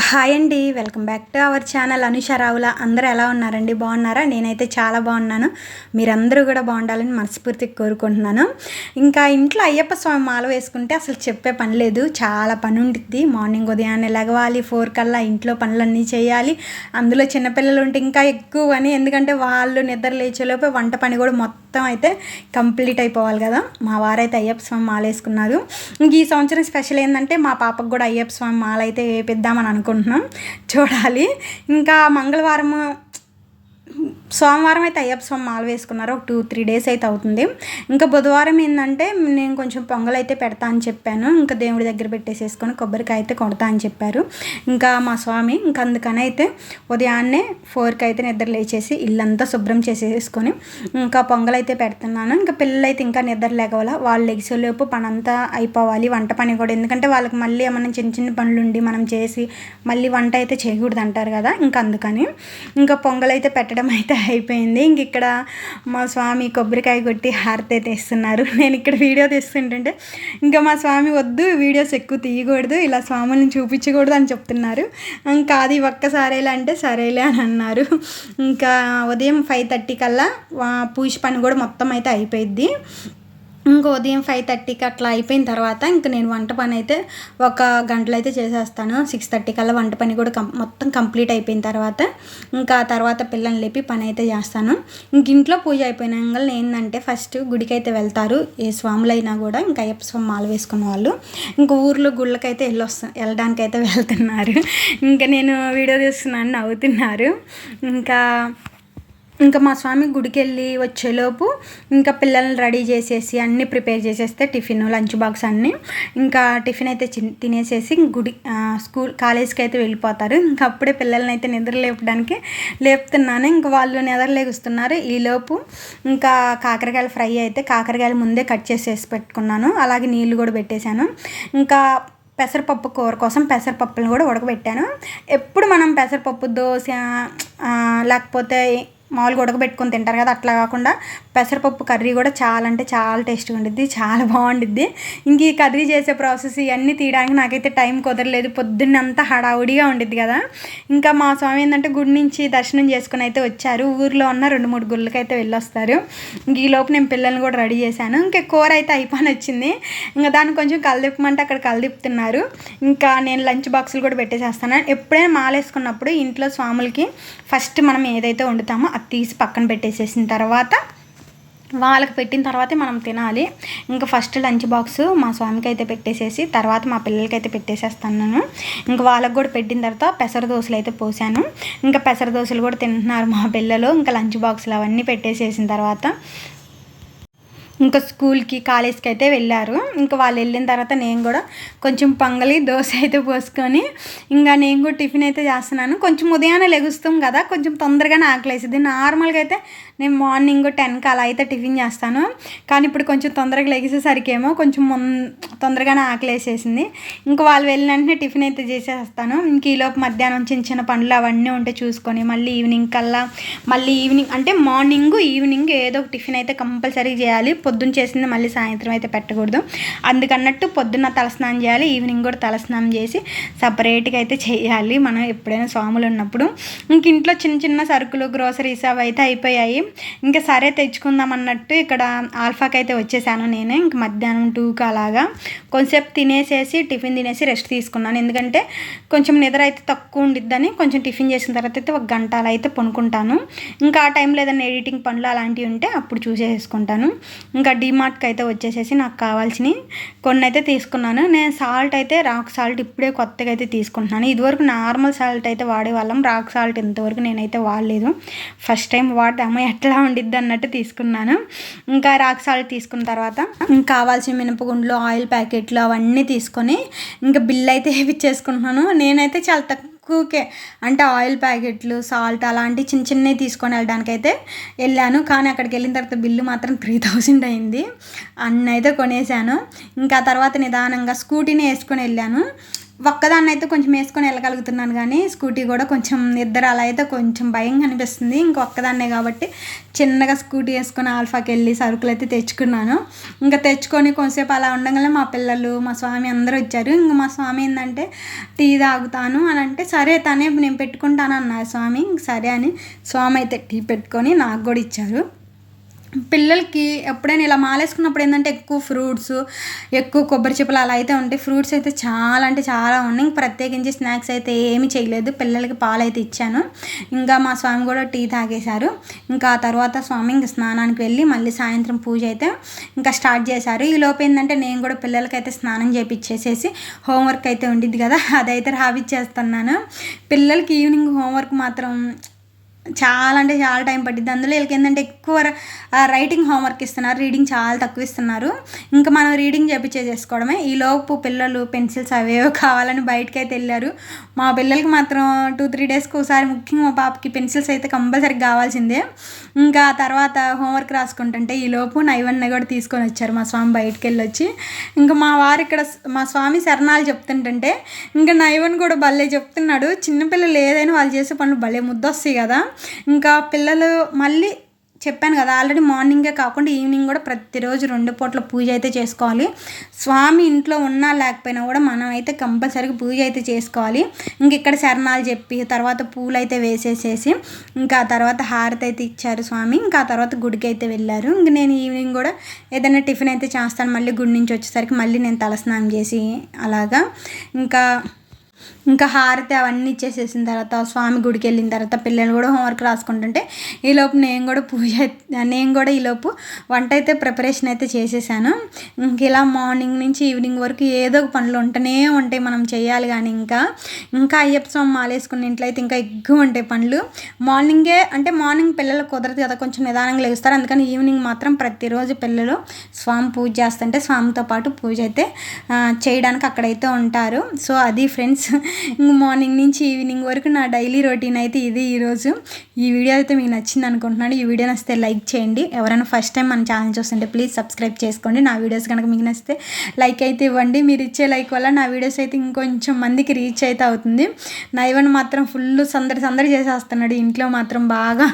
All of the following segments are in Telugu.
హాయ్ అండి, welcome back to our channel Anusha Ravula. అందరూ ఎలా ఉన్నారండి? బాగున్నారా? నేనైతే చాలా బాగున్నాను. మీరందరూ కూడా బాగుండాలని మనస్ఫూర్తిగా కోరుకుంటున్నాను. ఇంకా ఇంట్లో అయ్యప్ప స్వామి మాల వేసుకుంటే అసలు చెప్పే పని లేదు, చాలా పని ఉంటుంది. మార్నింగ్ ఉదయాన్నే లెగవాలి, 4 కల్లా ఇంట్లో పనులన్నీ చేయాలి. అందులో చిన్నపిల్లలు ఉంటే ఇంకా ఎక్కువ పని, ఎందుకంటే వాళ్ళు నిద్ర లేచేలోపే వంట పని కూడా మొత్తం అయితే కంప్లీట్ అయిపోవాలి కదా. మా వారైతే అయ్యప్ప స్వామి మాల వేసుకున్నారు. ఇంక ఈ సంవత్సరం స్పెషల్ ఏంటంటే మా పాపకు కూడా అయ్యప్ప స్వామి మాల అయితే వేపిద్దామని అనుకుంటున్నాం, చూడాలి. ఇంకా మంగళవారం సోమవారం అయితే అయ్యప్ప స్వామి మాల వేసుకున్నారు, ఒక 2-3 డేస్ అయితే అవుతుంది. ఇంకా బుధవారం ఏంటంటే నేను కొంచెం పొంగల్ అయితే పెడతా అని చెప్పాను. ఇంకా దేవుడి దగ్గర పెట్టేసేసుకొని కొబ్బరికాయ అయితే కొడతా అని చెప్పారు ఇంకా మా స్వామి. ఇంకా అందుకని అయితే ఉదయాన్నే 4కి అయితే నిద్ర లేచేసి ఇల్లంతా శుభ్రం చేసేసుకొని ఇంకా పొంగల్ అయితే పెడుతున్నాను. ఇంకా పిల్లలు అయితే ఇంకా నిద్ర లేకవాల, వాళ్ళు లెగిసేలోపు పని అంతా అయిపోవాలి, వంట పని కూడా. ఎందుకంటే వాళ్ళకి మళ్ళీ ఏమన్నా చిన్న చిన్న పనులు ఉండి మనం చేసి మళ్ళీ వంట అయితే చేయకూడదు అంటారు కదా. ఇంకా అందుకని ఇంకా పొంగల్ అయితే పెట్టడం అయితే అయిపోయింది. ఇంక ఇక్కడ మా స్వామి కొబ్బరికాయ కొట్టి హారతి అయితే ఇస్తున్నారు. నేను ఇక్కడ వీడియో తీస్తుంటే ఇంకా మా స్వామి వద్దు, వీడియోస్ ఎక్కువ తీయకూడదు, ఇలా స్వాములను చూపించకూడదు అని చెప్తున్నారు. ఇంకా అది ఒక్కసారేలా అంటే సరేలే అని అన్నారు. ఇంకా ఉదయం 5:30 కల్లా పూజ పని కూడా మొత్తం అయితే అయిపోయింది. ఇంకా ఉదయం 5:30కి అట్లా అయిపోయిన తర్వాత ఇంకా నేను వంట పని అయితే ఒక గంటలో అయితే చేసేస్తాను. 6:30 కల్లా వంట పని కూడా మొత్తం కంప్లీట్ అయిపోయిన తర్వాత ఇంకా తర్వాత పిల్లల్ని లేపి పని అయితే చేస్తాను. ఇంక ఇంట్లో పూజ అయిపోయినాక ఏంటంటే ఫస్ట్ గుడికి అయితే వెళ్తారు, ఏ స్వాములైనా కూడా. ఇంకా అయ్యప్ప స్వామి మాల వేసుకున్న వాళ్ళు ఇంకా ఊర్లో గుళ్ళకైతే వెళ్ళడానికి అయితే వెళ్తున్నారు. ఇంకా నేను వీడియో తీస్తున్నాను, నవ్వుతున్నారు. ఇంకా మా స్వామి గుడికి వెళ్ళి వచ్చేలోపు ఇంకా పిల్లల్ని రెడీ చేసేసి అన్నీ ప్రిపేర్ చేసేస్తే టిఫిన్ లంచ్ బాక్స్ అన్నీ ఇంకా టిఫిన్ అయితే తినేసేసి కాలేజ్కి అయితే వెళ్ళిపోతారు. ఇంకా అప్పుడే పిల్లల్ని అయితే నిద్ర లేపుతున్నాను. ఇంకా వాళ్ళు నిద్ర లేగుస్తున్నారు. ఈలోపు ఇంకా కాకరకాయలు ఫ్రై అయితే కాకరకాయలు ముందే కట్ చేసేసి పెట్టుకున్నాను, అలాగే నీళ్ళు కూడా పెట్టేశాను. ఇంకా పెసరపప్పు కూర కోసం పెసరపప్పులను కూడా ఉడకబెట్టాను. ఎప్పుడు మనం పెసరపప్పు దోశ లేకపోతే మామూలుగా ఉడకబెట్టుకొని తింటారు కదా, అట్లా కాకుండా పెసరపప్పు కర్రీ కూడా చాలా అంటే చాలా టేస్ట్గా ఉండిద్ది, చాలా బాగుండిద్ది. ఇంక ఈ కర్రీ చేసే ప్రాసెస్ ఇవన్నీ తీయడానికి నాకైతే టైం కుదరలేదు, పొద్దున్నంతా హడావుడిగా ఉండిద్ది కదా. ఇంకా మా స్వామి ఏంటంటే గుడి నుంచి దర్శనం చేసుకుని అయితే వచ్చారు. ఊర్లో ఉన్న 2-3 గుళ్ళకి అయితే వెళ్ళొస్తారు. ఇంక ఈ లోపు నేను పిల్లల్ని కూడా రెడీ చేశాను. ఇంకా కూర అయితే అయిపోయి వచ్చింది. ఇంకా దాన్ని కొంచెం కలదిప్పమంటే అక్కడ కలదిప్పుతున్నారు. ఇంకా నేను లంచ్ బాక్సులు కూడా పెట్టేసేస్తాను. ఎప్పుడైనా మాలేసుకున్నప్పుడు ఇంట్లో స్వాములకి ఫస్ట్ మనం ఏదైతే వండుతామో అది తీసి పక్కన పెట్టేసేసిన తర్వాత వాళ్ళకి పెట్టిన తర్వాతే మనం తినాలి. ఇంకా ఫస్ట్ లంచ్ బాక్స్ మా స్వామికి అయితే పెట్టేసేసి తర్వాత మా పిల్లలకి అయితే పెట్టేసేస్తాను నేను. ఇంకా వాళ్ళకి కూడా పెట్టిన తర్వాత పెసర దోశలు అయితే పోసాను. ఇంకా పెసర దోశలు కూడా తింటున్నారు మా పిల్లలు. ఇంకా లంచ్ బాక్సులు అవన్నీ పెట్టేసేసిన తర్వాత ఇంకా స్కూల్కి కాలేజ్కి అయితే వెళ్ళారు. ఇంకా వాళ్ళు వెళ్ళిన తర్వాత నేను కూడా కొంచెం పొంగలి దోశ అయితే పోసుకొని ఇంకా నేను కూడా టిఫిన్ అయితే చేస్తున్నాను. కొంచెం ఉదయాన్నే లెగుస్తాం కదా, కొంచెం తొందరగానే ఆకలేసింది. నార్మల్గా అయితే నేను మార్నింగ్ 10కి అలా అయితే టిఫిన్ చేస్తాను, కానీ ఇప్పుడు కొంచెం తొందరగా లెగిసేసరికి ఏమో కొంచెం తొందరగానే ఆకలేసేసింది. ఇంకా వాళ్ళు వెళ్ళిన వెంటనే టిఫిన్ అయితే చేసేస్తాను. ఇంక ఈలోపు మధ్యాహ్నం చిన్న చిన్న పనులు అవన్నీ ఉంటే చూసుకొని మళ్ళీ ఈవినింగ్ కల్లా ఈవినింగ్ అంటే మార్నింగ్ ఈవినింగ్ ఏదో ఒక టిఫిన్ అయితే కంపల్సరీ చేయాలి. పొద్దున్న చేసింది మళ్ళీ సాయంత్రం అయితే పెట్టకూడదు. అందుకన్నట్టు పొద్దున్న తలస్నానం చేయాలి, ఈవినింగ్ కూడా తలస్నానం చేసి సపరేట్గా అయితే చేయాలి మనం ఎప్పుడైనా స్వాములు ఉన్నప్పుడు. ఇంక ఇంట్లో చిన్న చిన్న సరుకులు గ్రోసరీస్ అవి అయితే అయిపోయాయి. ఇంకా సరే తెచ్చుకుందాం అన్నట్టు ఇక్కడ ఆల్ఫాకి అయితే వచ్చేసాను నేనే. ఇంక మధ్యాహ్నం 2కి అలాగా కొంచెంసేపు తినేసేసి టిఫిన్ తినేసి రెస్ట్ తీసుకున్నాను. ఎందుకంటే కొంచెం నిద్ర అయితే తక్కువ ఉండిద్దని కొంచెం టిఫిన్ చేసిన తర్వాత అయితే 1 గంట అలా అయితే పనుకుంటాను. ఇంకా ఆ టైంలో ఏదైనా ఎడిటింగ్ పనులు అలాంటివి ఉంటే అప్పుడు చూసేసుకుంటాను. ఇంకా డీమార్ట్కి అయితే వచ్చేసేసి నాకు కావాల్సినవి కొన్ని అయితే తీసుకున్నాను. నేను సాల్ట్ అయితే రాక్ సాల్ట్ ఇప్పుడే కొత్తగా అయితే తీసుకుంటున్నాను. ఇదివరకు నార్మల్ సాల్ట్ అయితే వాడేవాళ్ళం, రాక్ సాల్ట్ ఇంతవరకు నేనైతే వాడలేదు. ఫస్ట్ టైం వాడదామో ఎట్లా ఉండిద్ది అన్నట్టు తీసుకున్నాను. ఇంకా రాక్ సాల్ట్ తీసుకున్న తర్వాత ఇంకా కావాల్సిన మినపగుండ్లు ఆయిల్ ప్యాకెట్లు అవన్నీ తీసుకొని ఇంకా బిల్ అయితే వేయించేసుకుంటున్నాను. నేనైతే చాలా తక్కువకే అంటే ఆయిల్ ప్యాకెట్లు సాల్ట్ అలాంటి చిన్న చిన్నవి తీసుకొని వెళ్ళడానికి అయితే వెళ్ళాను. కానీ అక్కడికి వెళ్ళిన తర్వాత బిల్లు మాత్రం 3000 అయింది. అన్నీ అయితే కొనేసాను. ఇంకా తర్వాత నిదానంగా స్కూటీని వేసుకొని వెళ్ళాను. ఒక్కదాన్ని అయితే కొంచెం వేసుకొని వెళ్ళగలుగుతున్నాను, కానీ స్కూటీ కూడా కొంచెం ఇద్దరు అలా అయితే కొంచెం భయంగా అనిపిస్తుంది. ఇంకొక్కదాన్నే కాబట్టి చిన్నగా స్కూటీ వేసుకొని ఆల్ఫాకి వెళ్ళి సరుకులు అయితే తెచ్చుకున్నాను. ఇంకా తెచ్చుకొని కొంతసేపు అలా ఉండగానే మా పిల్లలు మా స్వామి అందరూ వచ్చారు. ఇంకా మా స్వామి ఏంటంటే టీ తాగుతాను అని అంటే సరే తనే నేను పెట్టుకుంటాను అన్నారు స్వామి. సరే అని స్వామి అయితే టీ పెట్టుకొని నాకు కూడా ఇచ్చారు. పిల్లలకి ఎప్పుడైనా ఇలా మాలేసుకున్నప్పుడు ఏంటంటే ఎక్కువ ఫ్రూట్స్, ఎక్కువ కొబ్బరి చిప్పలు అలా అయితే ఉంటాయి. ఫ్రూట్స్ అయితే చాలా అంటే చాలా ఉన్నాయి. ప్రత్యేకించి స్నాక్స్ అయితే ఏమీ చేయలేదు. పిల్లలకి పాలు అయితే ఇచ్చాను. ఇంకా మా స్వామి కూడా టీ తాగేశారు. ఇంకా ఆ తర్వాత స్వామి ఇంకా స్నానానికి వెళ్ళి మళ్ళీ సాయంత్రం పూజ అయితే ఇంకా స్టార్ట్ చేశారు. ఈ లోపు ఏంటంటే నేను కూడా పిల్లలకైతే స్నానం చేపించేసేసి హోంవర్క్ అయితే ఉండిద్ది కదా, అదైతే రావిచ్చేస్తున్నాను. పిల్లలకి ఈవినింగ్ హోంవర్క్ మాత్రం చాలా అంటే చాలా టైం పట్టిద్ది. అందులో వీళ్ళకి ఏంటంటే ఎక్కువ రైటింగ్ హోంవర్క్ ఇస్తున్నారు, రీడింగ్ చాలా తక్కువ ఇస్తున్నారు. ఇంకా మనం రీడింగ్ చేపించేసుకోవడమే. ఈలోపు పిల్లలు పెన్సిల్స్ అవేవో కావాలని బయటకు అయితే వెళ్ళారు. మా పిల్లలకి మాత్రం 2-3 డేస్కి ఒకసారి, ముఖ్యంగా మా పాపకి పెన్సిల్స్ అయితే కంపల్సరీ కావాల్సిందే. ఇంకా తర్వాత హోంవర్క్ రాసుకుంటుంటే ఈలోపు నైవన్న కూడా తీసుకొని వచ్చారు మా స్వామి బయటకు వెళ్ళి వచ్చి. ఇంకా మా వారు ఇక్కడ మా స్వామి శరణాలు చెప్తుంటుంటే ఇంకా నైవన్ కూడా భలే చెప్తున్నాడు. చిన్నపిల్లలు ఏదైనా వాళ్ళు చేసే పనులు భలే ముద్దొస్తాయి కదా. ఇంకా పిల్లలు మళ్ళీ చెప్పాను కదా ఆల్రెడీ మార్నింగే కాకుండా ఈవినింగ్ కూడా ప్రతిరోజు 2 పూట్ల పూజ అయితే చేసుకోవాలి. స్వామి ఇంట్లో ఉన్నా లేకపోయినా కూడా మనం అయితే కంపల్సరీగా పూజ అయితే చేసుకోవాలి. ఇంక ఇక్కడ శరణాలు చెప్పి తర్వాత పూలు అయితే వేసేసేసి ఇంకా తర్వాత హారతి అయితే ఇచ్చారు స్వామి. ఇంకా ఆ తర్వాత గుడికి అయితే వెళ్ళారు. ఇంక నేను ఈవినింగ్ కూడా ఏదైనా టిఫిన్ అయితే చేస్తాను. మళ్ళీ గుడి నుంచి వచ్చేసరికి మళ్ళీ నేను తలస్నానం చేసి అలాగా ఇంకా హారతి అవన్నీ ఇచ్చేసేసిన తర్వాత స్వామి గుడికి వెళ్ళిన తర్వాత పిల్లలు కూడా హోంవర్క్ రాసుకుంటుంటే ఈలోపు నేను కూడా ఈలోపు వంట అయితే ప్రిపరేషన్ అయితే చేసేసాను. ఇంక ఇలా మార్నింగ్ నుంచి ఈవినింగ్ వరకు ఏదో ఒక పనులు ఉంటూనే ఉంటాయి, మనం చేయాలి. కానీ ఇంకా అయ్యప్ప స్వామి మాలేసుకున్న ఇంట్లో అయితే ఇంకా ఎక్కువ ఉంటాయి పనులు. మార్నింగ్ పిల్లలు కుదరదు కదా, కొంచెం నిదానంగా లేస్తారు. అందుకని ఈవినింగ్ మాత్రం ప్రతిరోజు పిల్లలు స్వామి పూజ చేస్తుంటే స్వామితో పాటు పూజ అయితే చేయడానికి అక్కడైతే ఉంటారు. సో అది ఫ్రెండ్స్, ఇంక మార్నింగ్ నుంచి ఈవినింగ్ వరకు నా డైలీ రొటీన్ అయితే ఇది ఈరోజు. ఈ వీడియో అయితే మీకు నచ్చింది అనుకుంటున్నాను. ఈ వీడియో నచ్చితే లైక్ చేయండి. ఎవరైనా ఫస్ట్ టైం మన ఛానల్ చూస్తుంటే ప్లీజ్ సబ్స్క్రైబ్ చేసుకోండి. నా వీడియోస్ కనుక మీకు నచ్చితే లైక్ అయితే ఇవ్వండి. మీరు ఇచ్చే లైక్ వల్ల నా వీడియోస్ అయితే ఇంకొంచెం మందికి రీచ్ అయితే అవుతుంది. నైవన్ మాత్రం ఫుల్ సందడి చేసేస్తున్నాడు ఇంట్లో మాత్రం బాగా.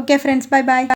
Okay friends, bye.